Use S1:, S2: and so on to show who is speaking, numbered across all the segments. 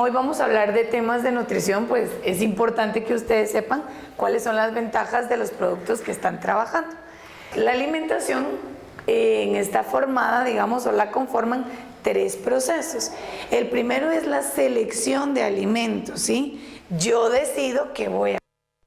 S1: Hoy vamos a hablar de temas de nutrición, pues es importante que ustedes sepan cuáles son las ventajas de los productos que están trabajando. La alimentación está formada, digamos, o la conforman tres procesos. El primero es la selección de alimentos, ¿sí? Yo decido qué voy a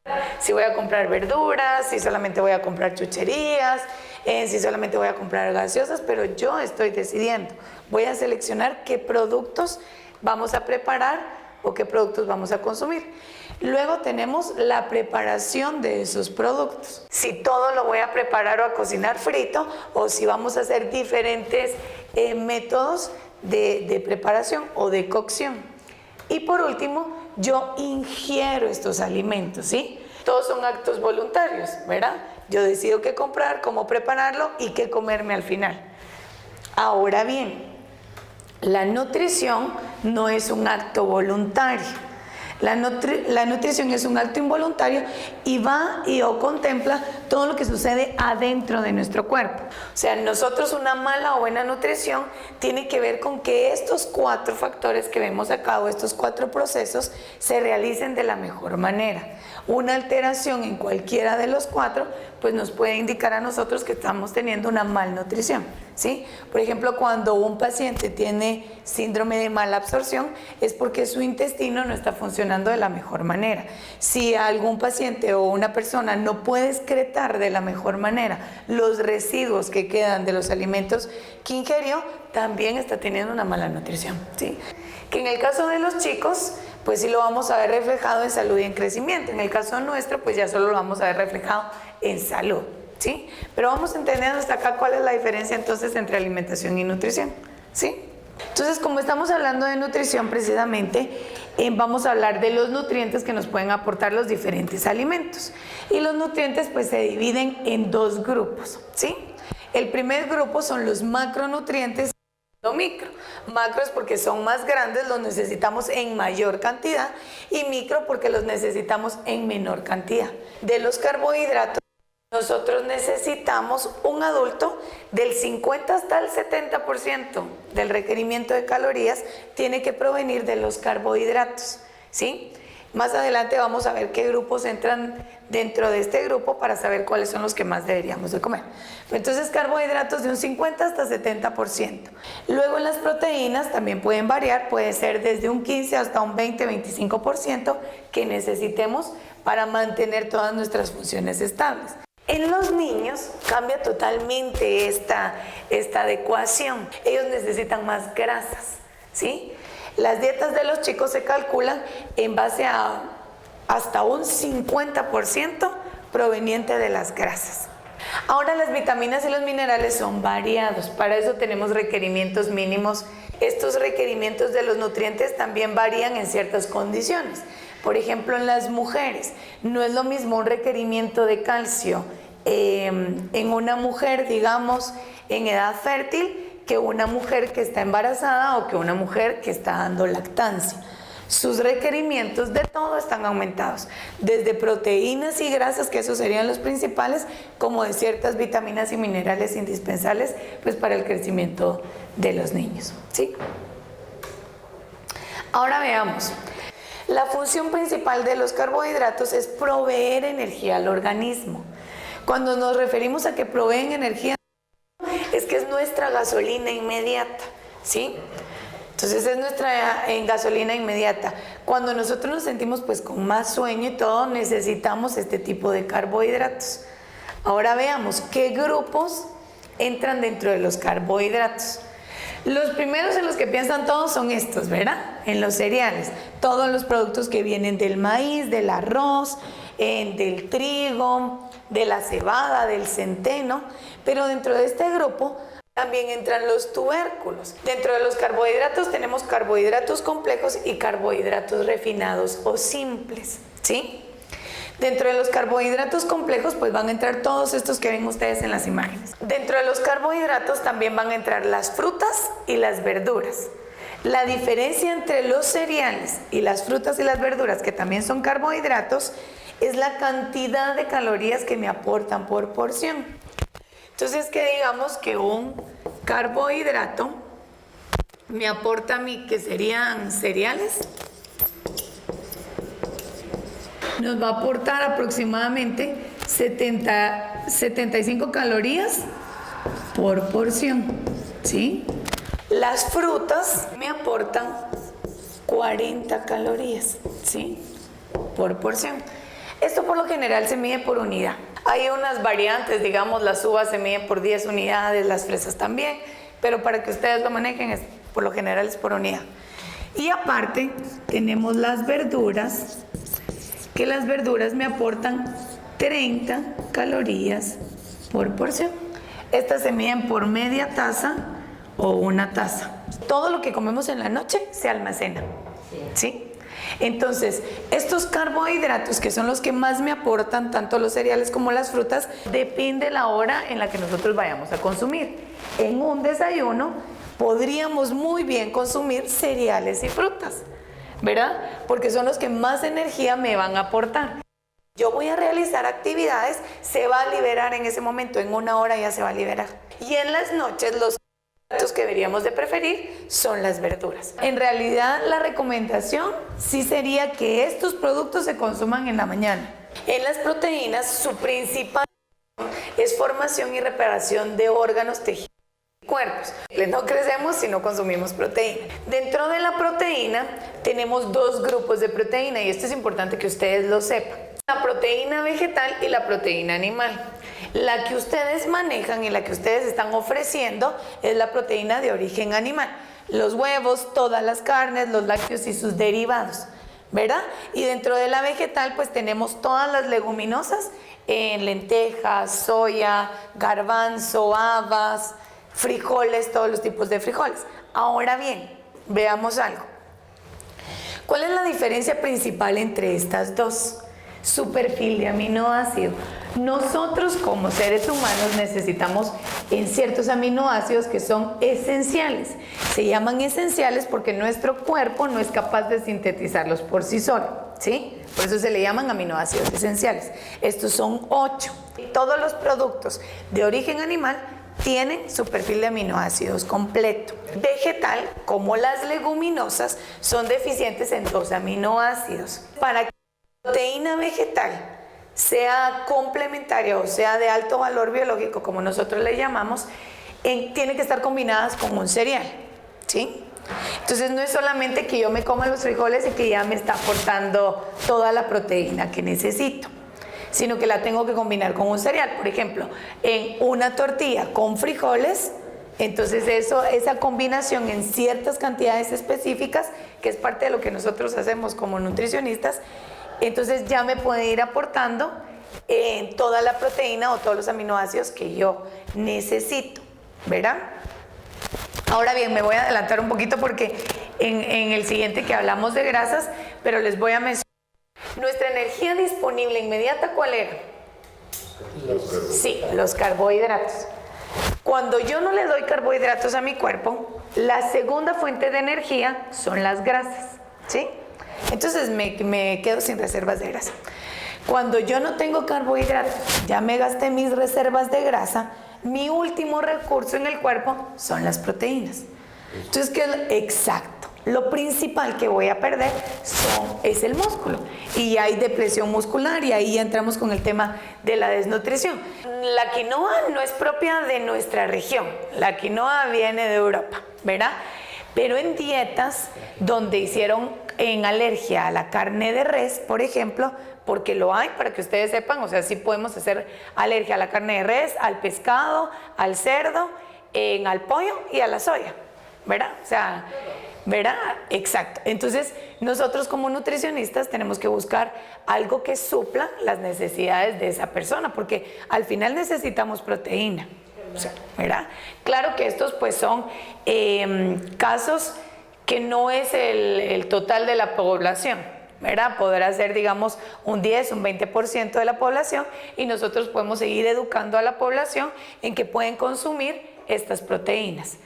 S1: comprar, si voy a comprar verduras, si solamente voy a comprar chucherías, si solamente voy a comprar gaseosas, pero yo estoy decidiendo. Voy a seleccionar qué productos vamos a preparar o qué productos vamos a consumir. Luego tenemos la preparación de esos productos. Si todo lo voy a preparar o a cocinar frito, o si vamos a hacer diferentes métodos de preparación o de cocción. Y por último, yo ingiero estos alimentos, ¿sí? Todos son actos voluntarios, ¿verdad? Yo decido qué comprar, cómo prepararlo y qué comerme al final. Ahora bien, la nutrición no es un acto voluntario. La nutrición es un acto involuntario y va o contempla todo lo que sucede adentro de nuestro cuerpo. O sea, nosotros una mala o buena nutrición tiene que ver con que estos cuatro factores que vemos acá o estos cuatro procesos se realicen de la mejor manera. Una alteración en cualquiera de los cuatro pues nos puede indicar a nosotros que estamos teniendo una malnutrición, ¿sí? Por ejemplo, cuando un paciente tiene síndrome de mala absorción es porque su intestino no está funcionando de la mejor manera. Si algún paciente o una persona no puede excretar de la mejor manera los residuos que quedan de los alimentos que ingirió, también está teniendo una mala nutrición, ¿sí? Que en el caso de los chicos, pues sí lo vamos a ver reflejado en salud y en crecimiento. En el caso nuestro, pues ya solo lo vamos a ver reflejado en salud, ¿sí? Pero vamos entendiendo hasta acá cuál es la diferencia entonces entre alimentación y nutrición, ¿sí? Entonces, como estamos hablando de nutrición precisamente, vamos a hablar de los nutrientes que nos pueden aportar los diferentes alimentos. Y los nutrientes pues se dividen en dos grupos, ¿sí? El primer grupo son los macronutrientes. Micro. Macro es porque son más grandes, los necesitamos en mayor cantidad, y micro porque los necesitamos en menor cantidad. De los carbohidratos, nosotros necesitamos un adulto del 50 hasta el 70% del requerimiento de calorías tiene que provenir de los carbohidratos, ¿sí? Más adelante vamos a ver qué grupos entran dentro de este grupo para saber cuáles son los que más deberíamos de comer. Entonces, carbohidratos de un 50 hasta 70%. Luego en las proteínas también pueden variar, puede ser desde un 15 hasta un 20-25% que necesitemos para mantener todas nuestras funciones estables. En los niños cambia totalmente esta adecuación. Ellos necesitan más grasas, ¿sí? Las dietas de los chicos se calculan en base a hasta un 50% proveniente de las grasas. Ahora, las vitaminas y los minerales son variados, para eso tenemos requerimientos mínimos. Estos requerimientos de los nutrientes también varían en ciertas condiciones. Por ejemplo, en las mujeres, no es lo mismo un requerimiento de calcio en una mujer, digamos, en edad fértil, que una mujer que está embarazada o que una mujer que está dando lactancia. Sus requerimientos de todo están aumentados, desde proteínas y grasas, que esos serían los principales, como de ciertas vitaminas y minerales indispensables pues para el crecimiento de los niños, ¿sí? Ahora veamos. La función principal de los carbohidratos es proveer energía al organismo. Cuando nos referimos a que proveen energía, es que es nuestra gasolina inmediata, ¿sí? Entonces es nuestra gasolina inmediata. Cuando nosotros nos sentimos pues con más sueño y todo, necesitamos este tipo de carbohidratos. Ahora veamos qué grupos entran dentro de los carbohidratos. Los primeros en los que piensan todos son estos, ¿verdad? En los cereales, todos los productos que vienen del maíz, del arroz, del trigo, de la cebada, del centeno, pero dentro de este grupo también entran los tubérculos. Dentro de los carbohidratos tenemos carbohidratos complejos y carbohidratos refinados o simples, ¿sí? Dentro de los carbohidratos complejos pues van a entrar todos estos que ven ustedes en las imágenes. Dentro de los carbohidratos también van a entrar las frutas y las verduras. La diferencia entre los cereales y las frutas y las verduras, que también son carbohidratos, es la cantidad de calorías que me aportan por porción. Entonces, que digamos que un carbohidrato me aporta a mí, que serían cereales, nos va a aportar aproximadamente 75 calorías por porción, ¿sí? Las frutas me aportan 40 calorías, ¿sí? Por porción. Esto por lo general se mide por unidad. Hay unas variantes, digamos, las uvas se miden por 10 unidades, las fresas también, pero para que ustedes lo manejen, por lo general es por unidad. Y aparte, tenemos las verduras, que las verduras me aportan 30 calorías por porción. Estas se miden por media taza o una taza. Todo lo que comemos en la noche se almacena, ¿sí? Entonces, estos carbohidratos, que son los que más me aportan, tanto los cereales como las frutas, depende la hora en la que nosotros vayamos a consumir. En un desayuno podríamos muy bien consumir cereales y frutas, ¿verdad? Porque son los que más energía me van a aportar. Yo voy a realizar actividades, se va a liberar en ese momento, en una hora ya se va a liberar. Y en las noches los que deberíamos de preferir son las verduras. En realidad la recomendación sí sería que estos productos se consuman en la mañana. En las proteínas su principal es formación y reparación de órganos, tejidos y cuerpos. No crecemos si no consumimos proteína. Dentro de la proteína tenemos dos grupos de proteína y esto es importante que ustedes lo sepan. La proteína vegetal y la proteína animal. La que ustedes manejan y la que ustedes están ofreciendo es la proteína de origen animal. Los huevos, todas las carnes, los lácteos y sus derivados, ¿verdad? Y dentro de la vegetal pues tenemos todas las leguminosas, lentejas, soya, garbanzo, habas, frijoles, todos los tipos de frijoles. Ahora bien, veamos algo. ¿Cuál es la diferencia principal entre estas dos? Su perfil de aminoácido. Nosotros como seres humanos necesitamos en ciertos aminoácidos que son esenciales. Se llaman esenciales porque nuestro cuerpo no es capaz de sintetizarlos por sí solo, ¿sí? Por eso se le llaman aminoácidos esenciales. Estos son 8. Todos los productos de origen animal tienen su perfil de aminoácidos completo. Vegetal, como las leguminosas, son deficientes en 2 aminoácidos. Para que la proteína vegetal sea complementaria o sea de alto valor biológico, como nosotros le llamamos, tiene que estar combinadas con un cereal, ¿sí? Entonces no es solamente que yo me coma los frijoles y que ya me está aportando toda la proteína que necesito, sino que la tengo que combinar con un cereal. Por ejemplo, en una tortilla con frijoles, entonces esa combinación en ciertas cantidades específicas, que es parte de lo que nosotros hacemos como nutricionistas, entonces ya me puede ir aportando toda la proteína o todos los aminoácidos que yo necesito, ¿verdad? Ahora bien, me voy a adelantar un poquito porque en el siguiente que hablamos de grasas, pero les voy a mencionar. Nuestra energía disponible inmediata, ¿cuál era? Sí, los carbohidratos. Cuando yo no le doy carbohidratos a mi cuerpo, la segunda fuente de energía son las grasas, ¿sí? Entonces me quedo sin reservas de grasa. Cuando yo no tengo carbohidratos, ya me gasté mis reservas de grasa, mi último recurso en el cuerpo son las proteínas. Entonces, ¿qué es exacto? Lo principal que voy a perder es el músculo. Y hay depresión muscular y ahí entramos con el tema de la desnutrición. La quinoa no es propia de nuestra región. La quinoa viene de Europa, ¿verdad? Pero en dietas donde hicieron en alergia a la carne de res, por ejemplo, porque lo hay, para que ustedes sepan, o sea, sí podemos hacer alergia a la carne de res, al pescado, al cerdo, al pollo y a la soya, ¿verdad? O sea, ¿verdad? Exacto. Entonces, nosotros como nutricionistas tenemos que buscar algo que supla las necesidades de esa persona, porque al final necesitamos proteína, o sea, ¿verdad? Claro que estos pues son casos que no es el total de la población, ¿verdad? Podrá ser, digamos, un 10, un 20% de la población y nosotros podemos seguir educando a la población en que pueden consumir estas proteínas.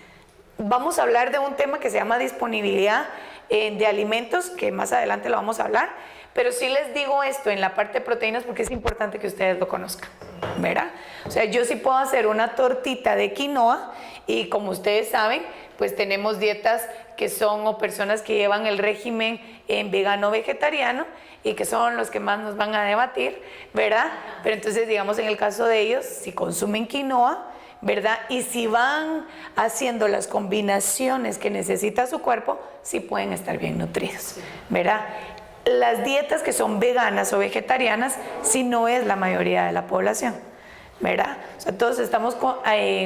S1: Vamos a hablar de un tema que se llama disponibilidad de alimentos, que más adelante lo vamos a hablar, pero sí les digo esto en la parte de proteínas porque es importante que ustedes lo conozcan, ¿verdad? O sea, yo sí puedo hacer una tortita de quinoa y como ustedes saben, pues tenemos dietas que son o personas que llevan el régimen vegano vegetariano y que son los que más nos van a debatir, ¿verdad? Pero entonces, digamos, en el caso de ellos, si consumen quinoa, ¿verdad? Y si van haciendo las combinaciones que necesita su cuerpo, sí pueden estar bien nutridos, ¿verdad? Las dietas que son veganas o vegetarianas, sí no es la mayoría de la población, ¿verdad? O sea, todos estamos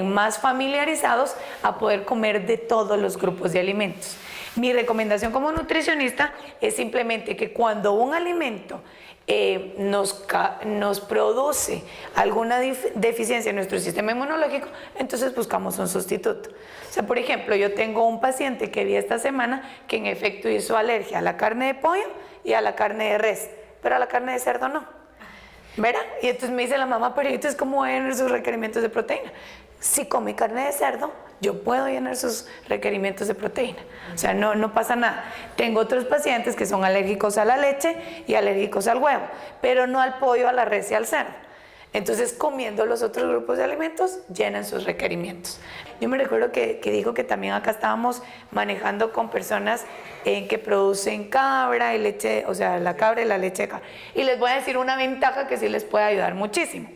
S1: más familiarizados a poder comer de todos los grupos de alimentos. Mi recomendación como nutricionista es simplemente que cuando un alimento nos produce alguna deficiencia en nuestro sistema inmunológico, entonces buscamos un sustituto. O sea, por ejemplo, yo tengo un paciente que vi esta semana que en efecto hizo alergia a la carne de pollo y a la carne de res, pero a la carne de cerdo no, ¿verdad? Y entonces me dice la mamá, pero entonces ¿cómo voy a llenar sus requerimientos de proteína? Si come carne de cerdo, yo puedo llenar sus requerimientos de proteína. O sea, no pasa nada. Tengo otros pacientes que son alérgicos a la leche y alérgicos al huevo, pero no al pollo, a la res y al cerdo. Entonces, comiendo los otros grupos de alimentos, llenan sus requerimientos. Yo me recuerdo que dijo que también acá estábamos manejando con personas que producen cabra y leche, o sea, la cabra y la leche de cabra. Y les voy a decir una ventaja que sí les puede ayudar muchísimo.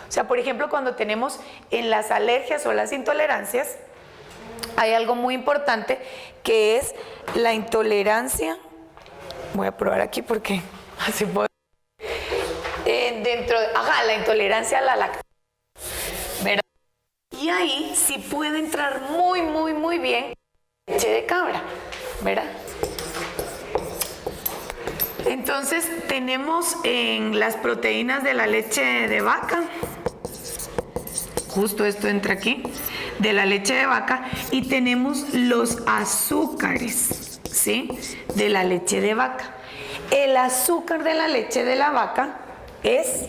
S1: O sea, por ejemplo, cuando tenemos en las alergias o las intolerancias, hay algo muy importante que es la intolerancia. Voy a probar aquí porque así puedo. La intolerancia a la lactosa, ¿verdad? Y ahí sí puede entrar muy bien leche de cabra, ¿verdad? Entonces tenemos en las proteínas de la leche de vaca, justo esto entra aquí, de la leche de vaca, y tenemos los azúcares, ¿sí? De la leche de vaca. El azúcar de la leche de la vaca es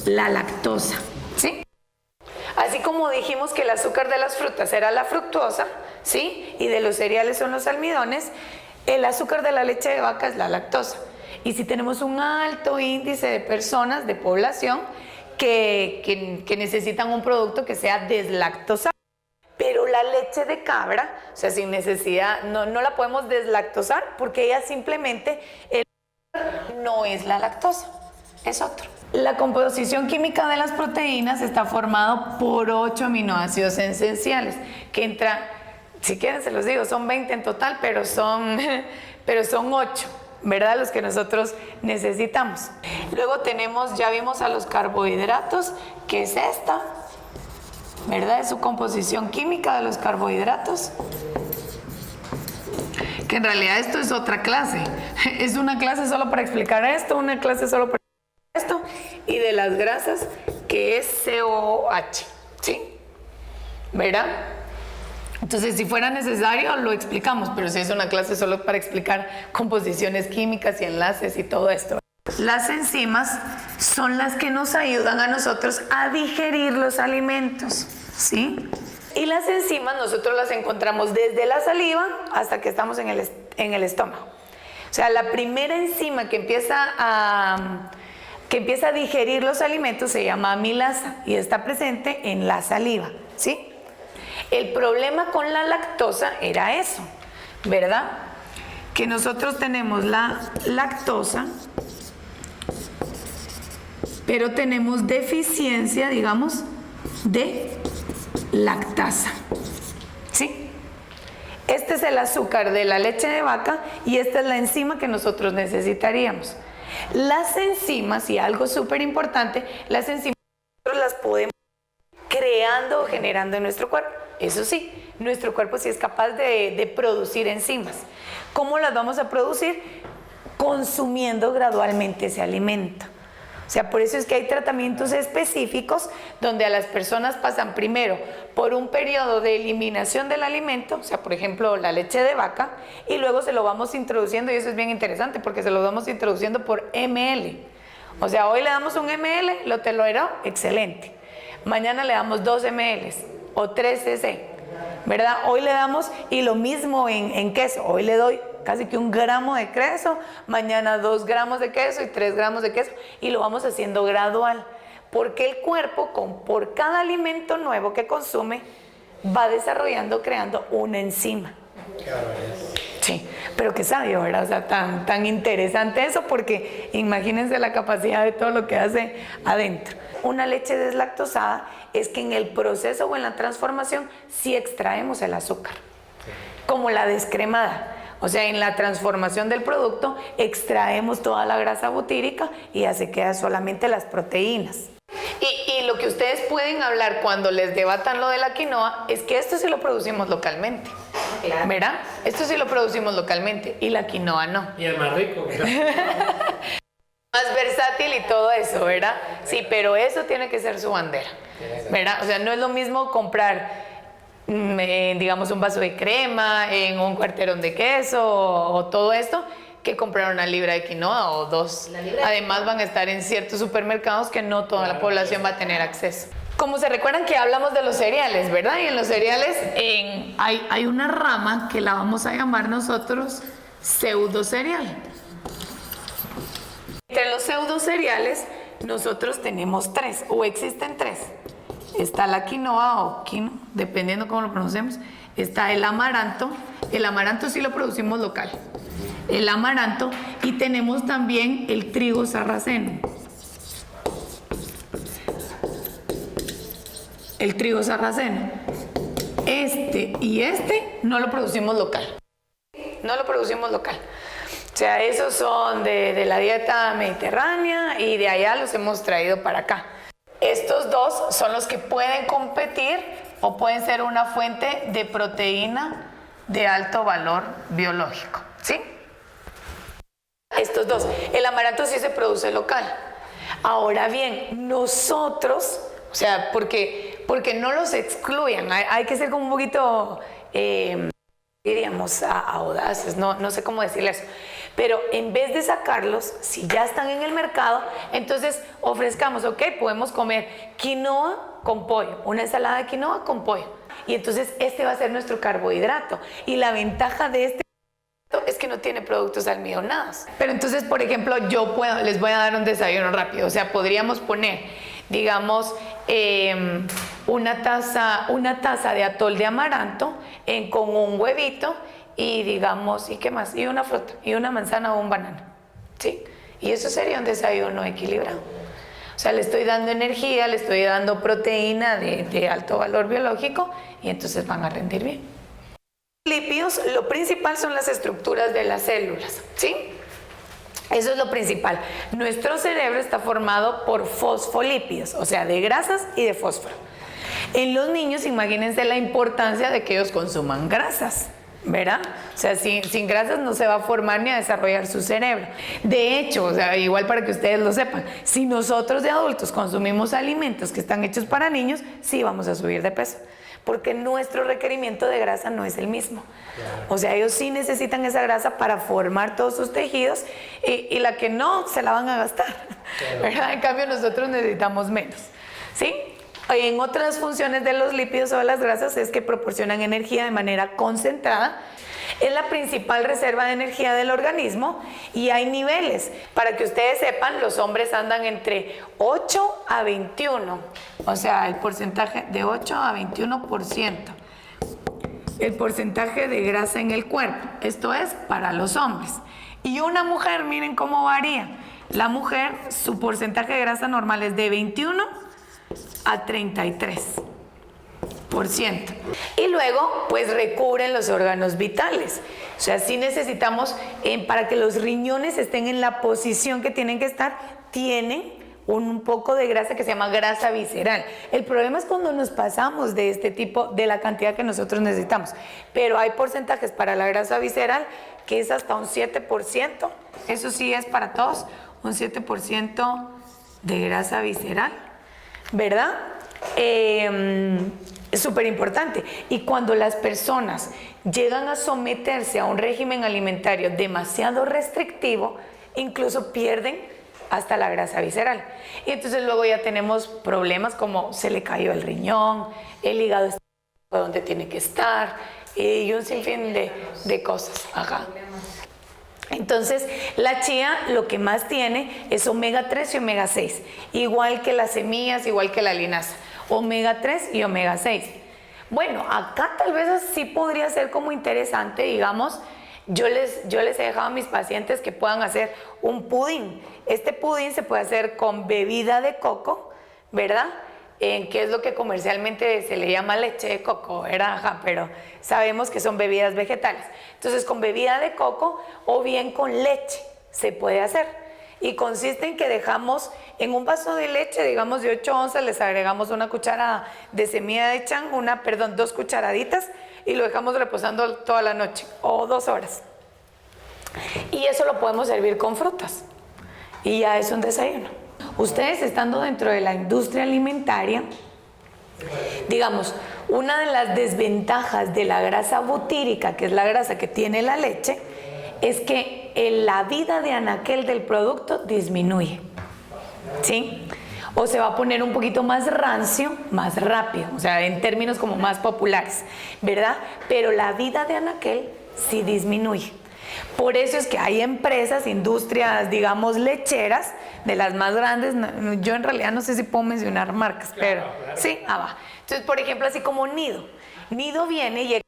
S1: la lactosa, ¿sí? Así como dijimos que el azúcar de las frutas era la fructosa, ¿sí? Y de los cereales son los almidones, el azúcar de la leche de vaca es la lactosa. Y si tenemos un alto índice de personas, de población, que necesitan un producto que sea deslactosado. Pero la leche de cabra, o sea, sin necesidad, no la podemos deslactosar porque ella simplemente no es la lactosa, es otro. La composición química de las proteínas está formado por 8 aminoácidos esenciales, que entra, si quieren se los digo, son 20 en total, pero son 8, ¿verdad? Los que nosotros necesitamos. Luego tenemos, ya vimos a los carbohidratos, que es esta, ¿verdad? Es su composición química de los carbohidratos. Que en realidad esto es otra clase. Es una clase solo para explicar esto, una clase solo para esto, y de las grasas, que es COH, ¿sí? ¿Verdad? Entonces, si fuera necesario, lo explicamos, pero si es una clase solo para explicar composiciones químicas y enlaces y todo esto. Las enzimas son las que nos ayudan a nosotros a digerir los alimentos, ¿sí? Y las enzimas nosotros las encontramos desde la saliva hasta que estamos en el estómago. O sea, la primera enzima que empieza a digerir los alimentos se llama amilasa y está presente en la saliva, ¿sí? El problema con la lactosa era eso, ¿verdad? Que nosotros tenemos la lactosa, pero tenemos deficiencia, digamos, de lactasa, ¿sí? Este es el azúcar de la leche de vaca y esta es la enzima que nosotros necesitaríamos. Las enzimas, y algo súper importante, las enzimas nosotros las podemos creando o generando en nuestro cuerpo. Eso sí, nuestro cuerpo sí es capaz de producir enzimas. ¿Cómo las vamos a producir? Consumiendo gradualmente ese alimento. O sea, por eso es que hay tratamientos específicos donde a las personas pasan primero por un periodo de eliminación del alimento, o sea, por ejemplo, la leche de vaca, y luego se lo vamos introduciendo, y eso es bien interesante porque se lo vamos introduciendo por ml. O sea, hoy le damos un ml, lo toleró, excelente. Mañana le damos 2 ml o 3 cc, ¿verdad? Hoy le damos, y lo mismo en queso, hoy le doy casi que 1 gramo de queso, mañana 2 gramos de queso y 3 gramos de queso, y lo vamos haciendo gradual, porque el cuerpo, por cada alimento nuevo que consume, va desarrollando, creando una enzima. Sí, pero qué sabio, ¿verdad? O sea, tan interesante eso, porque imagínense la capacidad de todo lo que hace adentro. Una leche deslactosada es que en el proceso o en la transformación sí extraemos el azúcar, como la descremada. O sea, en la transformación del producto extraemos toda la grasa butírica y ya se quedan solamente las proteínas. Y lo que ustedes pueden hablar cuando les debatan lo de la quinoa es que esto sí lo producimos localmente. Claro. ¿Verdad? Esto sí lo producimos localmente y la quinoa no.
S2: Y es más rico.
S1: Más versátil y todo eso, ¿verdad? Sí, pero eso tiene que ser su bandera, ¿verdad? O sea, no es lo mismo comprar, digamos, un vaso de crema, en un cuarterón de queso o todo esto, que comprar una libra de quinoa o dos. Además van a estar en ciertos supermercados que no toda la población va a tener acceso. Como se recuerdan que hablamos de los cereales, ¿verdad? Y en los cereales hay una rama que la vamos a llamar nosotros pseudo cereal. Entre los pseudo cereales nosotros tenemos tres, o existen tres. Está la quinoa o quino, dependiendo cómo lo pronunciemos. Está el amaranto sí lo producimos local. El amaranto, y tenemos también el trigo sarraceno. El trigo sarraceno. Este y este no lo producimos local. No lo producimos local. O sea, esos son de la dieta mediterránea y de allá los hemos traído para acá. Estos dos son los que pueden competir o pueden ser una fuente de proteína de alto valor biológico, ¿sí? Estos dos. El amaranto sí se produce local. Ahora bien, nosotros, o sea, porque no los excluyan, hay que ser como un poquito, diríamos, audaces, no sé cómo decirles eso. Pero en vez de sacarlos, si ya están en el mercado, entonces ofrezcamos, ok, podemos comer quinoa con pollo, una ensalada de quinoa con pollo. Y entonces este va a ser nuestro carbohidrato. Y la ventaja de este es que no tiene productos almidonados. Pero entonces, por ejemplo, les voy a dar un desayuno rápido. O sea, podríamos poner, digamos, una taza de atol de amaranto con un huevito y, digamos, ¿y qué más? Y una fruta, y una manzana o un banano, ¿sí? Y eso sería un desayuno equilibrado. O sea, le estoy dando energía, le estoy dando proteína de alto valor biológico y entonces van a rendir bien. Lípidos, lo principal son las estructuras de las células, ¿sí? Eso es lo principal. Nuestro cerebro está formado por fosfolípidos, o sea, de grasas y de fósforo. En los niños, imagínense la importancia de que ellos consuman grasas, ¿verdad? O sea, sin grasas no se va a formar ni a desarrollar su cerebro. De hecho, o sea, igual para que ustedes lo sepan, si nosotros de adultos consumimos alimentos que están hechos para niños, sí vamos a subir de peso, porque nuestro requerimiento de grasa no es el mismo. O sea, ellos sí necesitan esa grasa para formar todos sus tejidos y la que no, se la van a gastar, ¿verdad? En cambio, nosotros necesitamos menos, ¿sí? En otras funciones de los lípidos o de las grasas es que proporcionan energía de manera concentrada. Es la principal reserva de energía del organismo y hay niveles. Para que ustedes sepan, los hombres andan entre 8 a 21, o sea, el porcentaje de 8 a 21%. El porcentaje de grasa en el cuerpo, esto es para los hombres. Y una mujer, miren cómo varía. La mujer, su porcentaje de grasa normal es de 21 a 33%. Y luego, pues recubren los órganos vitales. O sea, sí necesitamos, para que los riñones estén en la posición que tienen que estar, tienen un poco de grasa que se llama grasa visceral. El problema es cuando nos pasamos de este tipo, de la cantidad que nosotros necesitamos. Pero hay porcentajes para la grasa visceral que es hasta un 7%. Eso sí es para todos, un 7% de grasa visceral, ¿verdad? Es súper importante. Y cuando las personas llegan a someterse a un régimen alimentario demasiado restrictivo, incluso pierden hasta la grasa visceral. Y entonces luego ya tenemos problemas como se le cayó el riñón, el hígado está donde tiene que estar y un sinfín de cosas. Ajá. Entonces, la chía lo que más tiene es omega 3 y omega 6, igual que las semillas, igual que la linaza, omega 3 y omega 6. Bueno, acá tal vez sí podría ser como interesante, digamos, yo les he dejado a mis pacientes que puedan hacer un pudín. Este pudín se puede hacer con bebida de coco, ¿verdad? Que es lo que comercialmente se le llama leche de coco, ¿verdad? Ajá, pero sabemos que son bebidas vegetales. Entonces, con bebida de coco o bien con leche se puede hacer. Y consiste en que dejamos en un vaso de leche, digamos de 8 onzas, les agregamos una cucharada de semilla de chang, 2 cucharaditas, y lo dejamos reposando toda la noche o 2 horas. Y eso lo podemos servir con frutas. Y ya es un desayuno. Ustedes estando dentro de la industria alimentaria, digamos, una de las desventajas de la grasa butírica, que es la grasa que tiene la leche, es que la vida de anaquel del producto disminuye, ¿sí? O se va a poner un poquito más rancio, más rápido, o sea, en términos como más populares, ¿verdad? Pero la vida de anaquel sí disminuye. Por eso es que hay empresas, industrias, digamos, lecheras, de las más grandes. Yo en realidad no sé si puedo mencionar marcas, pero sí, va. Entonces, por ejemplo, así como Nido. Nido viene y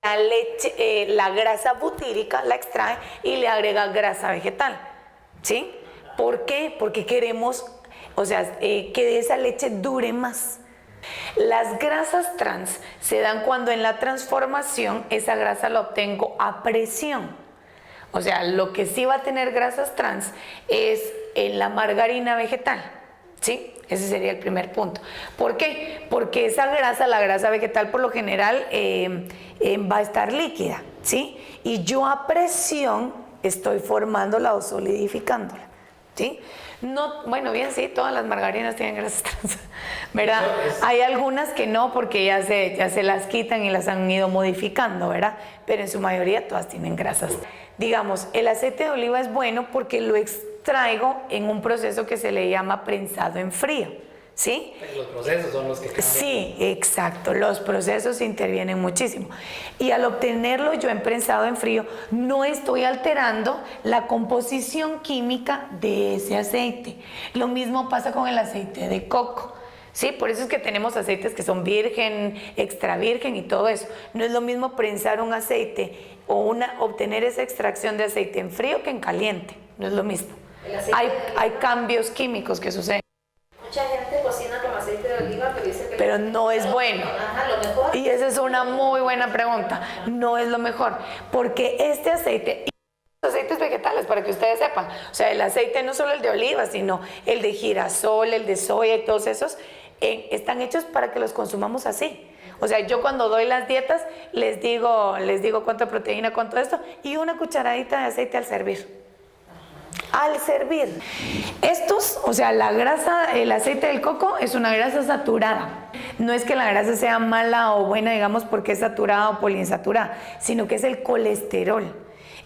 S1: la leche, la grasa butírica la extrae y le agrega grasa vegetal, ¿sí? ¿Por qué? Porque queremos, o sea, que esa leche dure más. Las grasas trans se dan cuando en la transformación esa grasa la obtengo a presión. O sea, lo que sí va a tener grasas trans es en la margarina vegetal, ¿sí? Ese sería el primer punto. ¿Por qué? Porque esa grasa, la grasa vegetal por lo general va a estar líquida, ¿sí? Y yo a presión estoy formándola o solidificándola, ¿sí? No, bueno, bien, sí, todas las margarinas tienen grasas trans, ¿verdad? Hay algunas que no, porque ya se las quitan y las han ido modificando, ¿verdad? Pero en su mayoría todas tienen grasas. Digamos, el aceite de oliva es bueno porque lo extraigo en un proceso que se le llama prensado en frío, ¿sí?
S2: Los procesos son los que cambian.
S1: Sí, exacto, los procesos intervienen muchísimo. Y al obtenerlo yo en prensado en frío, no estoy alterando la composición química de ese aceite. Lo mismo pasa con el aceite de coco. Sí, por eso es que tenemos aceites que son virgen, extra virgen y todo eso. No es lo mismo prensar un aceite o obtener esa extracción de aceite en frío que en caliente. No es lo mismo. Hay cambios químicos que suceden.
S3: Mucha gente cocina con aceite de oliva, pero dice que...
S1: Pero no es bueno.
S3: Ajá, lo mejor.
S1: Y esa es una muy buena pregunta. No es lo mejor. Porque este aceite... Los aceites vegetales, para que ustedes sepan. O sea, el aceite no solo el de oliva, sino el de girasol, el de soya y todos esos, están hechos para que los consumamos así. O sea, yo cuando doy las dietas, les digo cuánta proteína, cuánto esto, y una cucharadita de aceite al servir. Al servir. Estos, o sea, la grasa, el aceite del coco es una grasa saturada. No es que la grasa sea mala o buena, digamos, porque es saturada o poliinsaturada, sino que es el colesterol.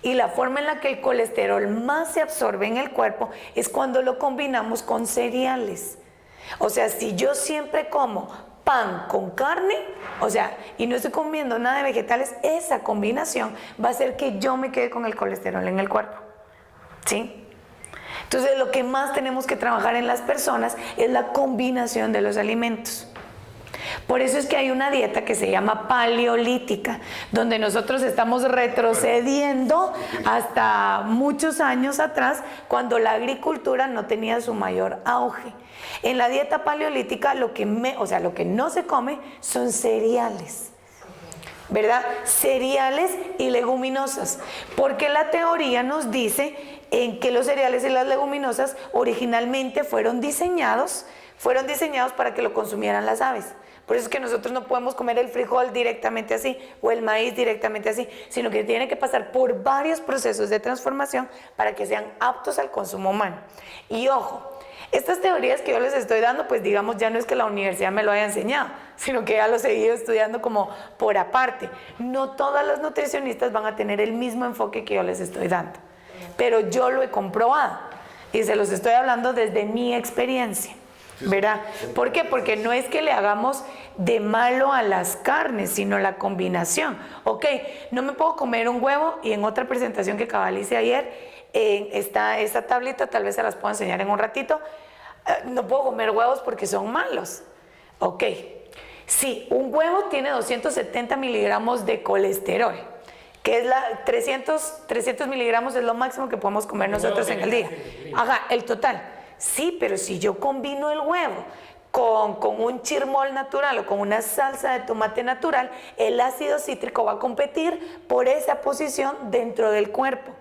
S1: Y la forma en la que el colesterol más se absorbe en el cuerpo es cuando lo combinamos con cereales. O sea, si yo siempre como pan con carne, o sea, y no estoy comiendo nada de vegetales, esa combinación va a hacer que yo me quede con el colesterol en el cuerpo, ¿sí? Entonces, lo que más tenemos que trabajar en las personas es la combinación de los alimentos. Por eso es que hay una dieta que se llama paleolítica, donde nosotros estamos retrocediendo hasta muchos años atrás, cuando la agricultura no tenía su mayor auge. En la dieta paleolítica lo que no se come son cereales, ¿verdad? Cereales y leguminosas, porque la teoría nos dice en que los cereales y las leguminosas originalmente fueron diseñados para que lo consumieran las aves. Por eso es que nosotros no podemos comer el frijol directamente así o el maíz directamente así, sino que tiene que pasar por varios procesos de transformación para que sean aptos al consumo humano. Y ojo, estas teorías que yo les estoy dando, pues digamos, ya no es que la universidad me lo haya enseñado, sino que ya lo he seguido estudiando como por aparte. No todas las nutricionistas van a tener el mismo enfoque que yo les estoy dando, pero yo lo he comprobado y se los estoy hablando desde mi experiencia, ¿verdad? ¿Por qué? Porque no es que le hagamos de malo a las carnes, sino la combinación. Ok, no me puedo comer un huevo, y en otra presentación que cabalice ayer, está esta tablita, tal vez se las puedo enseñar en un ratito. No puedo comer huevos porque son malos. Ok, Sí, un huevo tiene 270 miligramos de colesterol, que es 300 miligramos es lo máximo que podemos comer nosotros en el día. Ajá, el total. Sí, pero si yo combino el huevo con un chirmol natural o con una salsa de tomate natural, el ácido cítrico va a competir por esa posición dentro del cuerpo.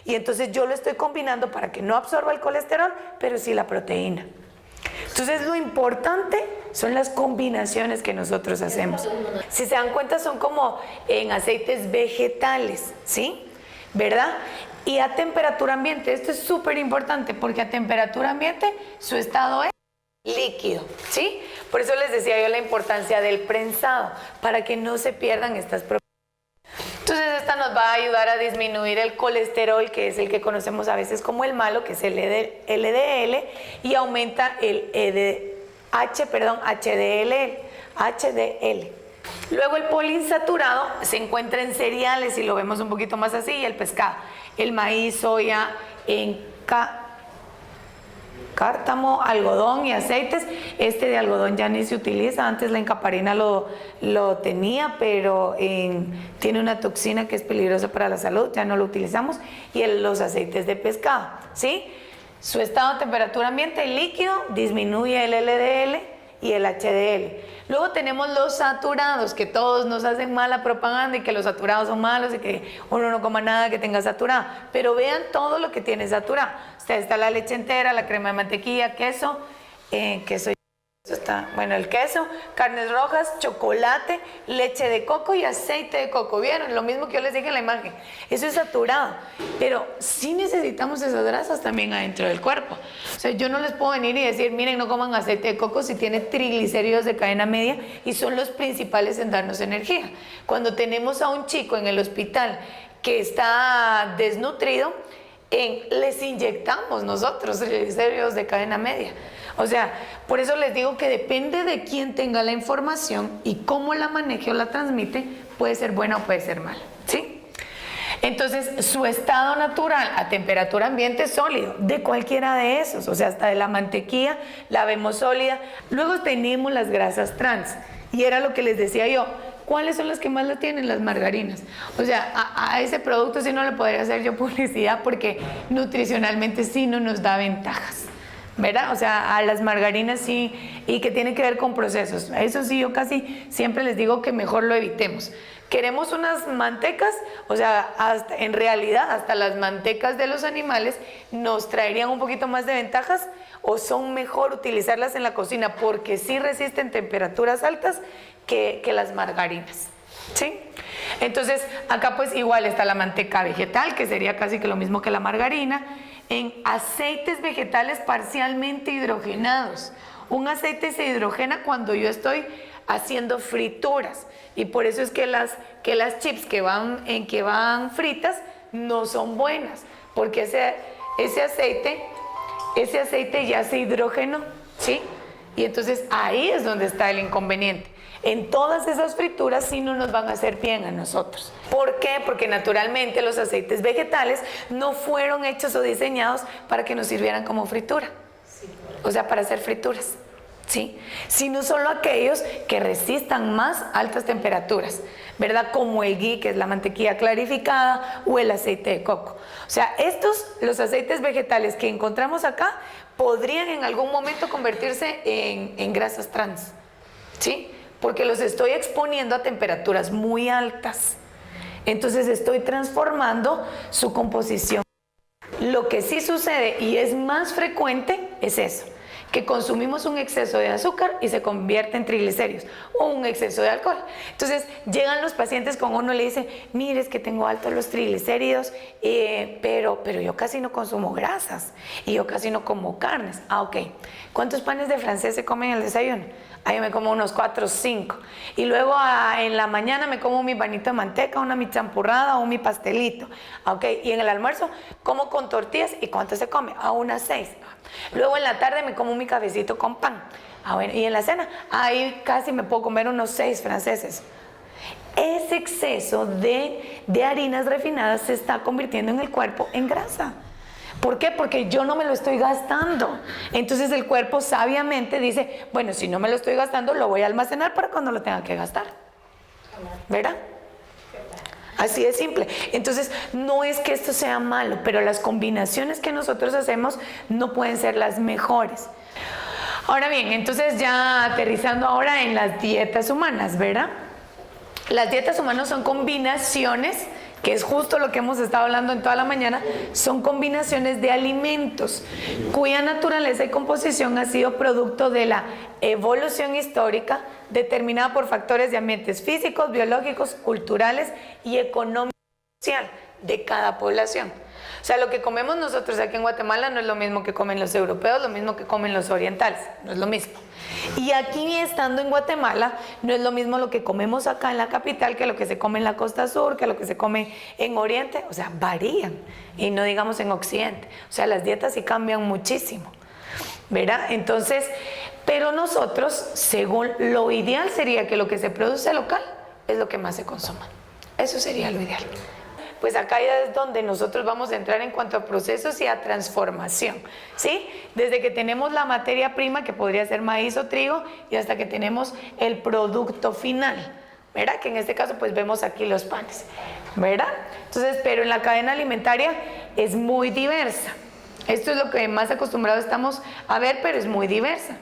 S1: Y entonces yo lo estoy combinando para que no absorba el colesterol, pero sí la proteína. Entonces lo importante son las combinaciones que nosotros hacemos. Si se dan cuenta son como en aceites vegetales, ¿sí? ¿Verdad? Y a temperatura ambiente, esto es súper importante porque a temperatura ambiente su estado es líquido, ¿sí? Por eso les decía yo la importancia del prensado, para que no se pierdan estas propiedades. Entonces esta nos va a ayudar a disminuir el colesterol, que es el que conocemos a veces como el malo, que es el LDL, y aumenta el HDL. Luego el poliinsaturado se encuentra en cereales, y lo vemos un poquito más así, y el pescado, el maíz, soya, cártamo, algodón y aceites. Este de algodón ya ni se utiliza, antes la encaparina lo tenía, pero tiene una toxina que es peligrosa para la salud, ya no lo utilizamos. Y los aceites de pescado, ¿sí? Su estado a temperatura ambiente líquido disminuye el LDL y el HDL. Luego tenemos los saturados, que todos nos hacen mala propaganda y que los saturados son malos y que uno no coma nada que tenga saturado. Pero vean todo lo que tiene saturado. O sea, está la leche entera, la crema de mantequilla, queso, el queso, carnes rojas, chocolate, leche de coco y aceite de coco. ¿Vieron? Lo mismo que yo les dije en la imagen. Eso es saturado. Pero sí necesitamos esas grasas también adentro del cuerpo. O sea, yo no les puedo venir y decir, miren, no coman aceite de coco si tiene triglicéridos de cadena media y son los principales en darnos energía. Cuando tenemos a un chico en el hospital que está desnutrido, les inyectamos nosotros triglicéridos de cadena media. O sea, por eso les digo que depende de quién tenga la información y cómo la maneje o la transmite, puede ser buena o puede ser mala, ¿sí? Entonces, su estado natural a temperatura ambiente es sólido, de cualquiera de esos, o sea, hasta de la mantequilla la vemos sólida. Luego tenemos las grasas trans, y era lo que les decía yo. ¿Cuáles son las que más lo tienen? Las margarinas. O sea, a ese producto sí no le podría hacer yo publicidad porque nutricionalmente sí no nos da ventajas, ¿verdad? O sea, a las margarinas sí, y que tiene que ver con procesos. Eso sí, yo casi siempre les digo que mejor lo evitemos. Queremos unas mantecas, o sea, en realidad hasta las mantecas de los animales nos traerían un poquito más de ventajas, o son mejor utilizarlas en la cocina porque sí resisten temperaturas altas que las margarinas, ¿sí? Entonces, acá pues igual está la manteca vegetal, que sería casi que lo mismo que la margarina, en aceites vegetales parcialmente hidrogenados. Un aceite se hidrogena cuando yo estoy haciendo frituras, y por eso es que las chips que van fritas no son buenas, porque ese aceite ya se hidrogenó, ¿sí? Y entonces ahí es donde está el inconveniente. En todas esas frituras sí no nos van a hacer bien a nosotros. ¿Por qué? Porque naturalmente los aceites vegetales no fueron hechos o diseñados para que nos sirvieran como fritura. O sea, para hacer frituras, ¿sí? Sino solo aquellos que resistan más altas temperaturas, ¿verdad? Como el ghee, que es la mantequilla clarificada, o el aceite de coco. O sea, los aceites vegetales que encontramos acá, podrían en algún momento convertirse en grasas trans, ¿sí? Porque los estoy exponiendo a temperaturas muy altas. Entonces estoy transformando su composición. Lo que sí sucede y es más frecuente es eso, que consumimos un exceso de azúcar y se convierte en triglicéridos, o un exceso de alcohol. Entonces llegan los pacientes con uno y le dicen, mire, es que tengo altos los triglicéridos, pero yo casi no consumo grasas y yo casi no como carnes. Ah, ok. ¿Cuántos panes de francés se comen en el desayuno? Ahí me como unos 4 o 5. Y luego en la mañana me como mi panito de manteca, mi champurrada o mi pastelito. Okay. Y en el almuerzo como con tortillas. ¿Y cuánto se come? A unas 6. Luego en la tarde me como mi cafecito con pan. Bueno. Y en la cena, ahí casi me puedo comer unos 6 franceses. Ese exceso de harinas refinadas se está convirtiendo en el cuerpo en grasa. ¿Por qué? Porque yo no me lo estoy gastando. Entonces el cuerpo sabiamente dice, bueno, si no me lo estoy gastando, lo voy a almacenar para cuando lo tenga que gastar. ¿Verdad? Así de simple. Entonces, no es que esto sea malo, pero las combinaciones que nosotros hacemos no pueden ser las mejores. Ahora bien, entonces ya aterrizando ahora en las dietas humanas, ¿verdad? Las dietas humanas son combinaciones, que es justo lo que hemos estado hablando en toda la mañana, son combinaciones de alimentos cuya naturaleza y composición ha sido producto de la evolución histórica determinada por factores de ambientes físicos, biológicos, culturales y económicos social de cada población. O sea, lo que comemos nosotros aquí en Guatemala no es lo mismo que comen los europeos, lo mismo que comen los orientales, no es lo mismo. Y aquí estando en Guatemala, no es lo mismo lo que comemos acá en la capital que lo que se come en la costa sur, que lo que se come en Oriente, o sea, varían, y no digamos en Occidente. O sea, las dietas sí cambian muchísimo, ¿verdad? Entonces, pero nosotros, según lo ideal sería que lo que se produce local es lo que más se consuma. Eso sería lo ideal. Pues acá ya es donde nosotros vamos a entrar en cuanto a procesos y a transformación, ¿sí? Desde que tenemos la materia prima, que podría ser maíz o trigo, y hasta que tenemos el producto final, ¿verdad? Que en este caso pues vemos aquí los panes, ¿verdad? Entonces, pero en la cadena alimentaria es muy diversa. Esto es lo que más acostumbrados estamos a ver, pero es muy diversa.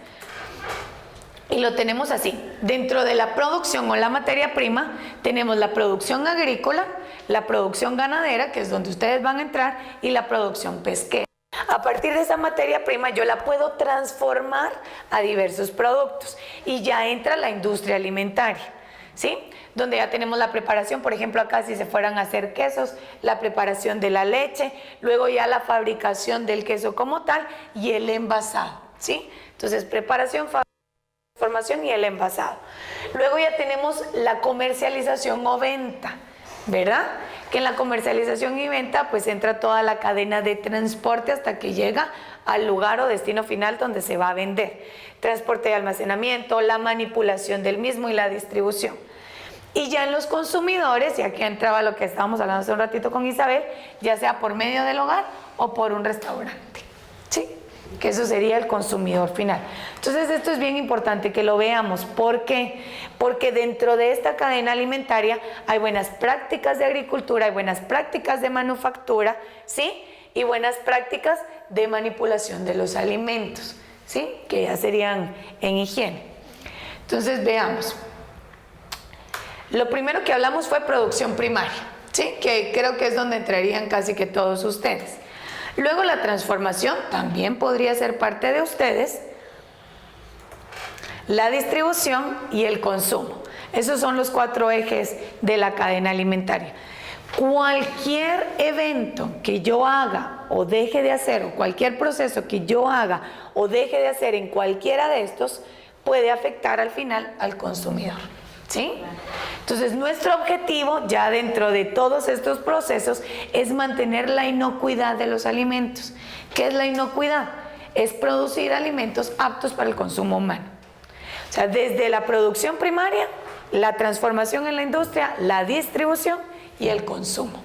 S1: Y lo tenemos así. Dentro de la producción o la materia prima, tenemos la producción agrícola, la producción ganadera, que es donde ustedes van a entrar, y la producción pesquera. A partir de esa materia prima yo la puedo transformar a diversos productos y ya entra la industria alimentaria, ¿sí? Donde ya tenemos la preparación, por ejemplo acá si se fueran a hacer quesos, la preparación de la leche, luego ya la fabricación del queso como tal y el envasado, ¿sí? Entonces preparación, transformación y el envasado. Luego ya tenemos la comercialización o venta, ¿verdad? Que en la comercialización y venta pues entra toda la cadena de transporte hasta que llega al lugar o destino final donde se va a vender. Transporte y almacenamiento, la manipulación del mismo y la distribución. Y ya en los consumidores, y aquí entraba lo que estábamos hablando hace un ratito con Isabel, ya sea por medio del hogar o por un restaurante, ¿sí? Que eso sería el consumidor final. Entonces esto es bien importante que lo veamos. ¿Por qué? Porque dentro de esta cadena alimentaria hay buenas prácticas de agricultura, hay buenas prácticas de manufactura, ¿sí? Y buenas prácticas de manipulación de los alimentos, ¿sí? Que ya serían en higiene. Entonces veamos. Lo primero que hablamos fue producción primaria, ¿sí? Que creo que es donde entrarían casi que todos ustedes. Luego la transformación también podría ser parte de ustedes, la distribución y el consumo. Esos son los 4 ejes de la cadena alimentaria. Cualquier evento que yo haga o deje de hacer, o cualquier proceso que yo haga o deje de hacer en cualquiera de estos, puede afectar al final al consumidor, ¿sí? Entonces nuestro objetivo ya dentro de todos estos procesos es mantener la inocuidad de los alimentos. ¿Qué es la inocuidad? Es producir alimentos aptos para el consumo humano. O sea, desde la producción primaria, la transformación en la industria, la distribución y el consumo.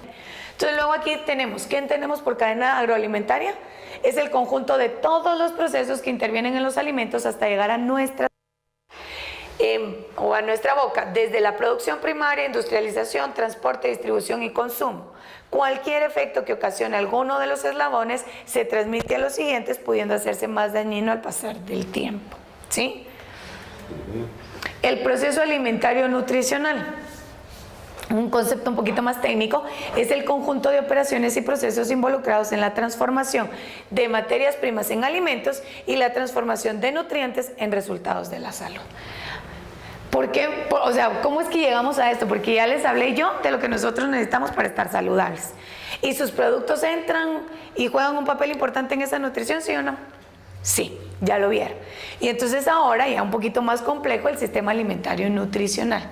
S1: Entonces luego aquí tenemos, ¿qué entendemos por cadena agroalimentaria? Es el conjunto de todos los procesos que intervienen en los alimentos hasta llegar a nuestra boca, desde la producción primaria, industrialización, transporte, distribución y consumo. Cualquier efecto que ocasione alguno de los eslabones se transmite a los siguientes, pudiendo hacerse más dañino al pasar del tiempo, ¿sí? El proceso alimentario nutricional, un concepto un poquito más técnico, es el conjunto de operaciones y procesos involucrados en la transformación de materias primas en alimentos y la transformación de nutrientes en resultados de la salud. ¿Por qué? O sea, ¿cómo es que llegamos a esto? Porque ya les hablé yo de lo que nosotros necesitamos para estar saludables. ¿Y sus productos entran y juegan un papel importante en esa nutrición, sí o no? Sí, ya lo vieron. Y entonces ahora, ya un poquito más complejo, el sistema alimentario nutricional.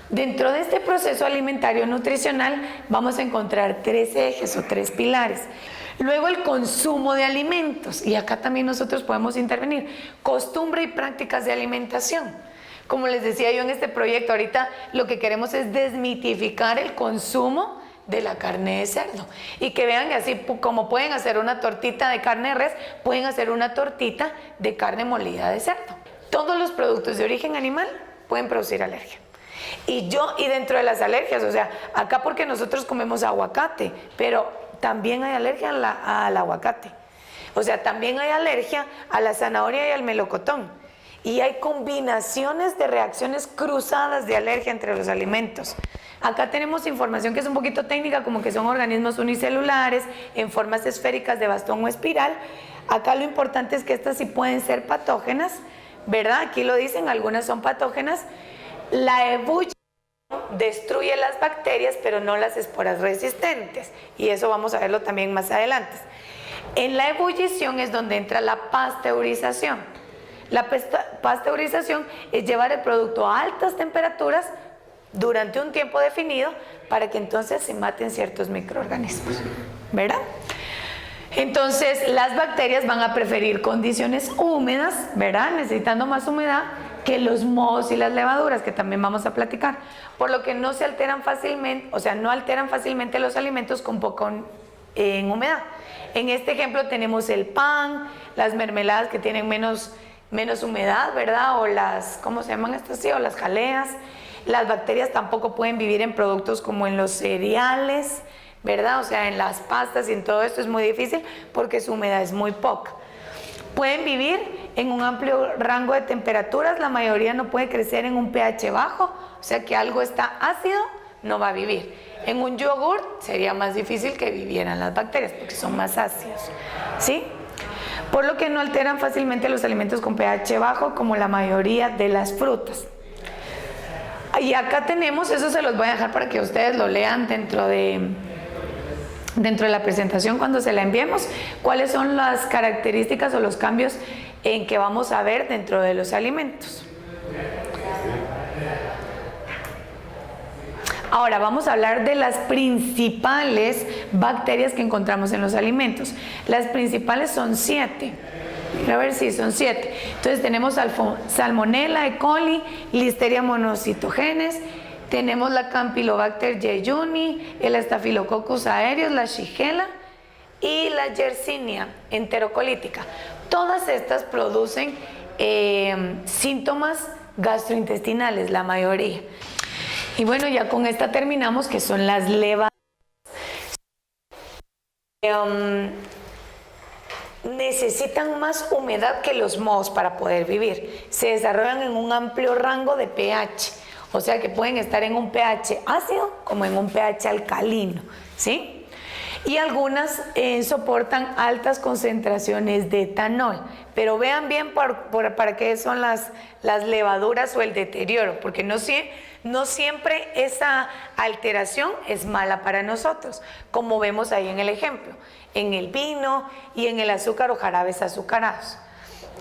S1: Dentro de este proceso alimentario nutricional vamos a encontrar 3 ejes o 3 pilares. Luego el consumo de alimentos, y acá también nosotros podemos intervenir. Costumbre y prácticas de alimentación. Como les decía yo en este proyecto, ahorita lo que queremos es desmitificar el consumo de la carne de cerdo. Y que vean que así como pueden hacer una tortita de carne de res, pueden hacer una tortita de carne molida de cerdo. Todos los productos de origen animal pueden producir alergia. Y dentro de las alergias, o sea, acá porque nosotros comemos aguacate, pero también hay alergia al aguacate. O sea, también hay alergia a la zanahoria y al melocotón. Y hay combinaciones de reacciones cruzadas de alergia entre los alimentos. Acá tenemos información que es un poquito técnica, como que son organismos unicelulares en formas esféricas de bastón o espiral. Acá lo importante es que estas sí pueden ser patógenas, ¿verdad? Aquí lo dicen, algunas son patógenas. La ebullición destruye las bacterias, pero no las esporas resistentes. Y eso vamos a verlo también más adelante. En la ebullición es donde entra la pasteurización. La pasteurización es llevar el producto a altas temperaturas durante un tiempo definido para que entonces se maten ciertos microorganismos, ¿verdad? Entonces las bacterias van a preferir condiciones húmedas, ¿verdad? Necesitando más humedad que los mohos y las levaduras, que también vamos a platicar, por lo que no se alteran fácilmente, o sea, no alteran fácilmente los alimentos con poco en humedad. En este ejemplo tenemos el pan, las mermeladas que tienen menos humedad, ¿verdad? O las, ¿cómo se llaman estas? Sí, o las jaleas. Las bacterias tampoco pueden vivir en productos como en los cereales, ¿verdad? O sea, en las pastas y en todo esto es muy difícil porque su humedad es muy poca. Pueden vivir en un amplio rango de temperaturas, la mayoría no puede crecer en un pH bajo, o sea que algo está ácido, no va a vivir. En un yogur sería más difícil que vivieran las bacterias porque son más ácidos, ¿sí? Por lo que no alteran fácilmente los alimentos con pH bajo como la mayoría de las frutas. Y acá tenemos, eso se los voy a dejar para que ustedes lo lean dentro de la presentación cuando se la enviemos, cuáles son las características o los cambios en que vamos a ver dentro de los alimentos. Ahora vamos a hablar de las principales bacterias que encontramos en los alimentos. Las principales son 7. A ver si son 7. Entonces tenemos Salmonella, E. coli, Listeria monocytogenes, tenemos la Campylobacter jejuni, el Staphylococcus aureus, la Shigella y la Yersinia enterocolítica. Todas estas producen síntomas gastrointestinales, la mayoría. Y bueno, ya con esta terminamos, que son las levaduras. Necesitan más humedad que los mohos para poder vivir. Se desarrollan en un amplio rango de pH, o sea que pueden estar en un pH ácido como en un pH alcalino, ¿sí? Y algunas soportan altas concentraciones de etanol. Pero vean bien para qué son las levaduras o el deterioro, porque no siempre esa alteración es mala para nosotros, como vemos ahí en el ejemplo, en el vino y en el azúcar o jarabes azucarados,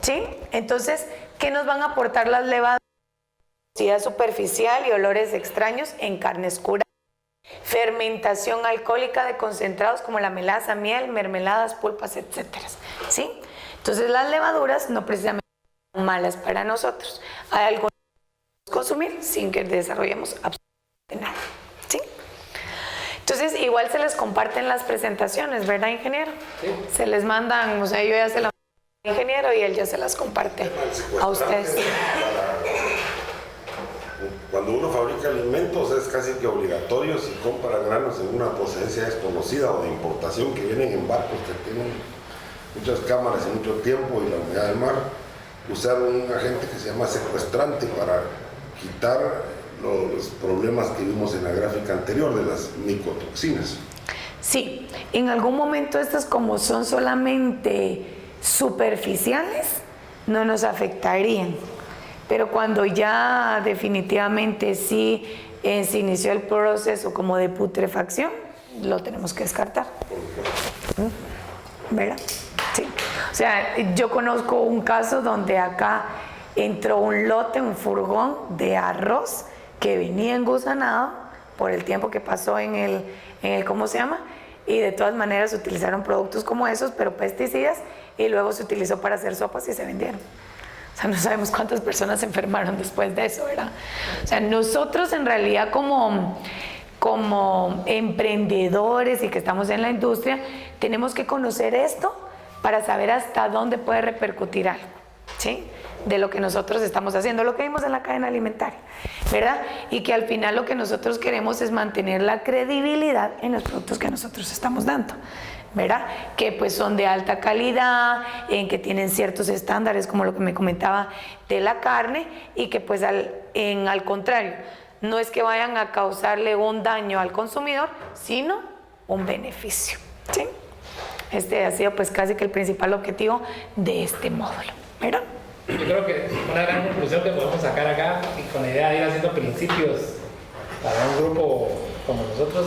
S1: ¿sí? Entonces, ¿qué nos van a aportar las levaduras? Velocidad superficial y olores extraños en carnes curadas. Fermentación alcohólica de concentrados como la melaza, miel, mermeladas, pulpas, etcétera, ¿sí? Entonces las levaduras no precisamente son malas para nosotros. Hay algo que consumir sin que desarrollemos absolutamente nada, ¿sí? Entonces igual se les comparten las presentaciones, ¿verdad, ingeniero? Sí. Se les mandan, o sea, yo ya se las mando al ingeniero y él ya se las comparte a ustedes.
S2: Cuando uno fabrica alimentos es casi que obligatorio, si compra granos en una procedencia desconocida o de importación que vienen en barcos que tienen muchas cámaras y mucho tiempo y la humedad del mar, usar un agente que se llama secuestrante para quitar los problemas que vimos en la gráfica anterior de las micotoxinas.
S1: Sí, en algún momento estas, como son solamente superficiales, no nos afectarían. Pero cuando ya definitivamente sí se inició el proceso como de putrefacción, lo tenemos que descartar. ¿Verdad? Sí. O sea, yo conozco un caso donde acá entró un lote, un furgón de arroz que venía engusanado por el tiempo que pasó en el ¿cómo se llama? Y de todas maneras utilizaron productos como esos, pero pesticidas, y luego se utilizó para hacer sopas y se vendieron. O sea, no sabemos cuántas personas se enfermaron después de eso, ¿verdad? O sea, nosotros en realidad como como emprendedores y que estamos en la industria, tenemos que conocer esto para saber hasta dónde puede repercutir algo, ¿sí? De lo que nosotros estamos haciendo, lo que vimos en la cadena alimentaria, ¿verdad? Y que al final lo que nosotros queremos es mantener la credibilidad en los productos que nosotros estamos dando, ¿verdad? Que pues son de alta calidad, en que tienen ciertos estándares, como lo que me comentaba de la carne, y que pues al contrario, no es que vayan a causarle un daño al consumidor, sino un beneficio, ¿sí? Este ha sido pues casi que el principal objetivo de este módulo, ¿verdad?
S4: Yo creo que una gran conclusión que podemos sacar acá, y con la idea de ir haciendo principios para un grupo como nosotros,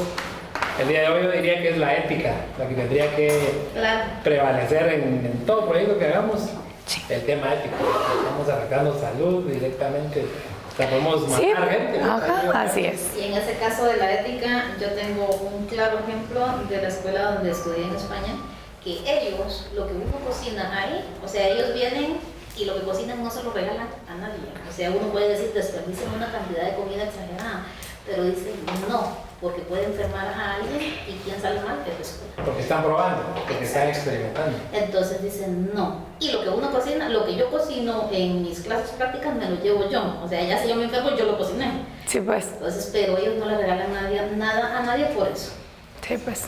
S4: el día de hoy yo diría que es la ética, la que tendría que prevalecer en todo proyecto que hagamos, el tema ético. Estamos arreglando salud directamente, o sea, podemos matar gente.
S1: Ajá, así es.
S3: Y en ese caso de la ética, yo tengo un claro ejemplo de la escuela donde estudié en España, que ellos, lo que uno cocina ahí, o sea, ellos vienen y lo que cocinan no se lo regalan a nadie. O sea, uno puede decir, desperdician una cantidad de comida exagerada, pero dicen no, porque puede enfermar a alguien y quién sale mal es la escuela.
S4: Porque están probando, porque están experimentando.
S3: Entonces dicen no. Y lo que uno cocina, lo que yo cocino en mis clases prácticas me lo llevo yo. O sea, ya si yo me enfermo, yo lo cociné.
S1: Sí, pues.
S3: Entonces, pero ellos no le regalan nada a nadie por eso.
S1: Sí, pues.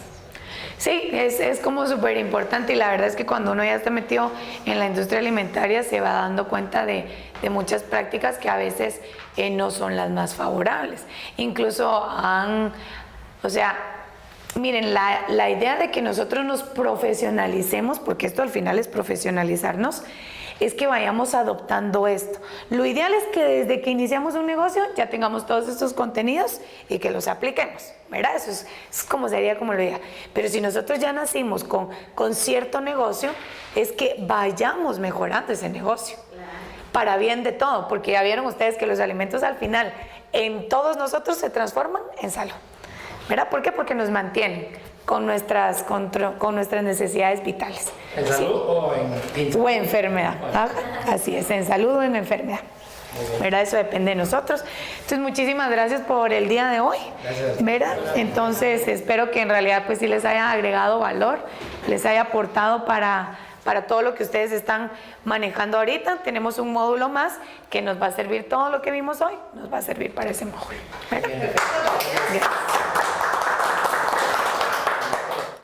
S1: Sí, es como súper importante, y la verdad es que cuando uno ya está metido en la industria alimentaria se va dando cuenta de muchas prácticas que a veces no son las más favorables. Incluso miren, la idea de que nosotros nos profesionalicemos, porque esto al final es profesionalizarnos, es que vayamos adoptando esto. Lo ideal es que desde que iniciamos un negocio ya tengamos todos estos contenidos y que los apliquemos, ¿verdad? Eso es como sería como lo ideal. Pero si nosotros ya nacimos con cierto negocio, es que vayamos mejorando ese negocio, para bien de todo, porque ya vieron ustedes que los alimentos al final en todos nosotros se transforman en salud, ¿verdad? ¿Por qué? Porque nos mantienen con nuestras necesidades vitales.
S4: ¿En salud, ¿sí?
S1: O en enfermedad? Ajá, así es, en salud o en enfermedad. ¿Verdad? Eso depende de nosotros. Entonces, muchísimas gracias por el día de hoy.
S4: Gracias.
S1: ¿Verdad? Entonces, espero que en realidad pues sí les haya agregado valor, les haya aportado para todo lo que ustedes están manejando ahorita. Tenemos un módulo más que nos va a servir, todo lo que vimos hoy, nos va a servir para ese módulo. ¿Verdad? Gracias.